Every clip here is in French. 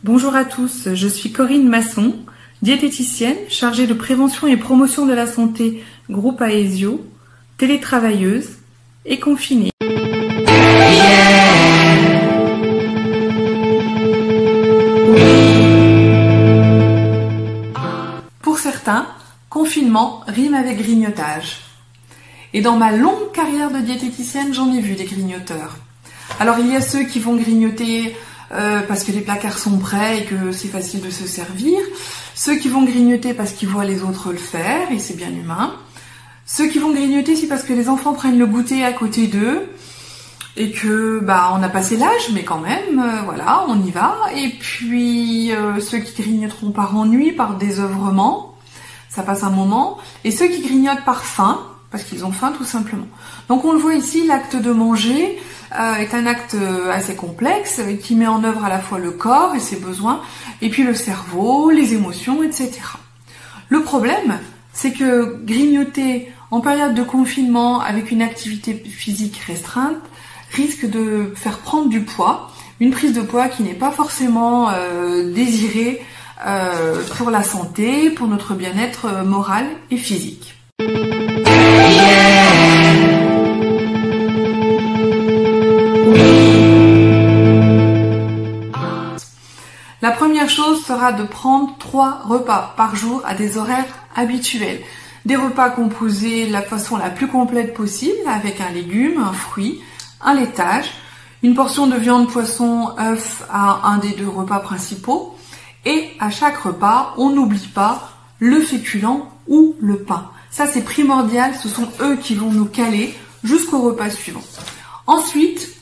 Bonjour à tous, je suis Corinne Masson, diététicienne chargée de prévention et promotion de la santé groupe Aesio, télétravailleuse et confinée. Pour certains, confinement rime avec grignotage. Et dans ma longue carrière de diététicienne, j'en ai vu des grignoteurs. Alors il y a ceux qui vont grignoter parce que les placards sont prêts et que c'est facile de se servir. Ceux qui vont grignoter parce qu'ils voient les autres le faire et c'est bien humain. Ceux qui vont grignoter c'est parce que les enfants prennent le goûter à côté d'eux et que on a passé l'âge mais quand même voilà, on y va. Et puis ceux qui grignoteront par ennui, par désœuvrement, ça passe un moment. Et ceux qui grignotent par faim, parce qu'ils ont faim tout simplement. Donc on le voit ici, l'acte de manger est un acte assez complexe qui met en œuvre à la fois le corps et ses besoins, et puis le cerveau, les émotions, etc. Le problème, c'est que grignoter en période de confinement avec une activité physique restreinte risque de faire prendre du poids, une prise de poids qui n'est pas forcément désirée pour la santé, pour notre bien-être moral et physique. La première chose sera de prendre 3 repas par jour à des horaires habituels. Des repas composés de la façon la plus complète possible, avec un légume, un fruit, un laitage, une portion de viande, poisson, œuf à un des 2 repas principaux. Et à chaque repas, on n'oublie pas le féculent ou le pain. Ça c'est primordial, ce sont eux qui vont nous caler jusqu'au repas suivant. Ensuite,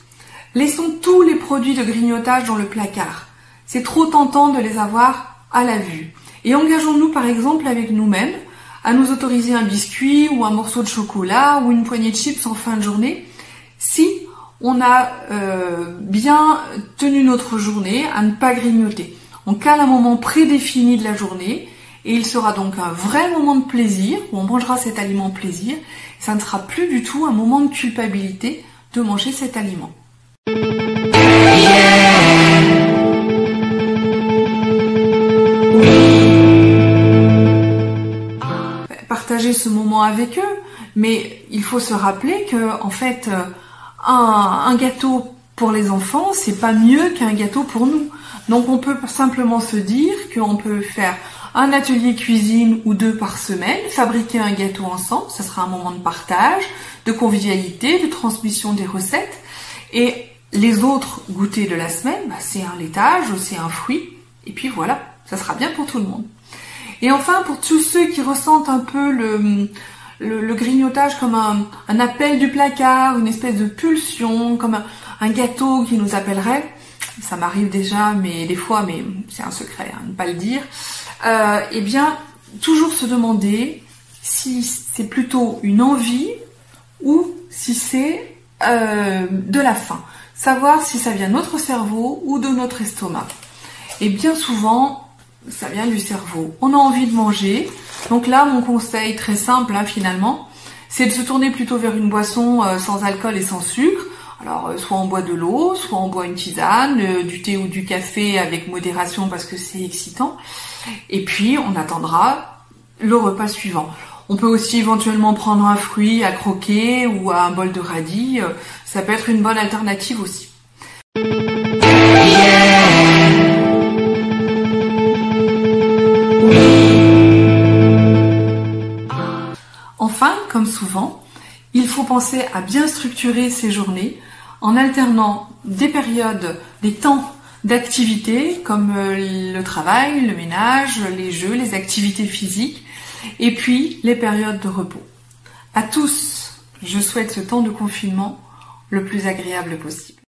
laissons tous les produits de grignotage dans le placard. C'est trop tentant de les avoir à la vue. Et engageons-nous par exemple avec nous-mêmes à nous autoriser un biscuit ou un morceau de chocolat ou une poignée de chips en fin de journée si on a bien tenu notre journée à ne pas grignoter. On cale un moment prédéfini de la journée et il sera donc un vrai moment de plaisir où on mangera cet aliment plaisir. Ça ne sera plus du tout un moment de culpabilité de manger cet aliment. Partager ce moment avec eux, mais il faut se rappeler que en fait un gâteau pour les enfants c'est pas mieux qu'un gâteau pour nous. Donc on peut simplement se dire qu'on peut faire un atelier cuisine ou 2 par semaine, fabriquer un gâteau ensemble, ça sera un moment de partage, de convivialité, de transmission des recettes. Et les autres goûters de la semaine, c'est un laitage, c'est un fruit, et puis voilà, ça sera bien pour tout le monde. Et enfin, pour tous ceux qui ressentent un peu le grignotage comme un appel du placard, une espèce de pulsion, comme un gâteau qui nous appellerait, ça m'arrive déjà, mais des fois, mais c'est un secret, ne pas le dire, eh bien, toujours se demander si c'est plutôt une envie ou si c'est de la faim. Savoir si ça vient de notre cerveau ou de notre estomac. Et bien souvent, ça vient du cerveau. On a envie de manger. Donc là, mon conseil très simple, finalement, c'est de se tourner plutôt vers une boisson sans alcool et sans sucre. Alors, soit on boit de l'eau, soit on boit une tisane, du thé ou du café avec modération parce que c'est excitant. Et puis, on attendra le repas suivant. On peut aussi éventuellement prendre un fruit à croquer ou un bol de radis. Ça peut être une bonne alternative aussi. Enfin, comme souvent, il faut penser à bien structurer ses journées en alternant des périodes, des temps d'activité comme le travail, le ménage, les jeux, les activités physiques et puis les périodes de repos. À tous, je souhaite ce temps de confinement le plus agréable possible.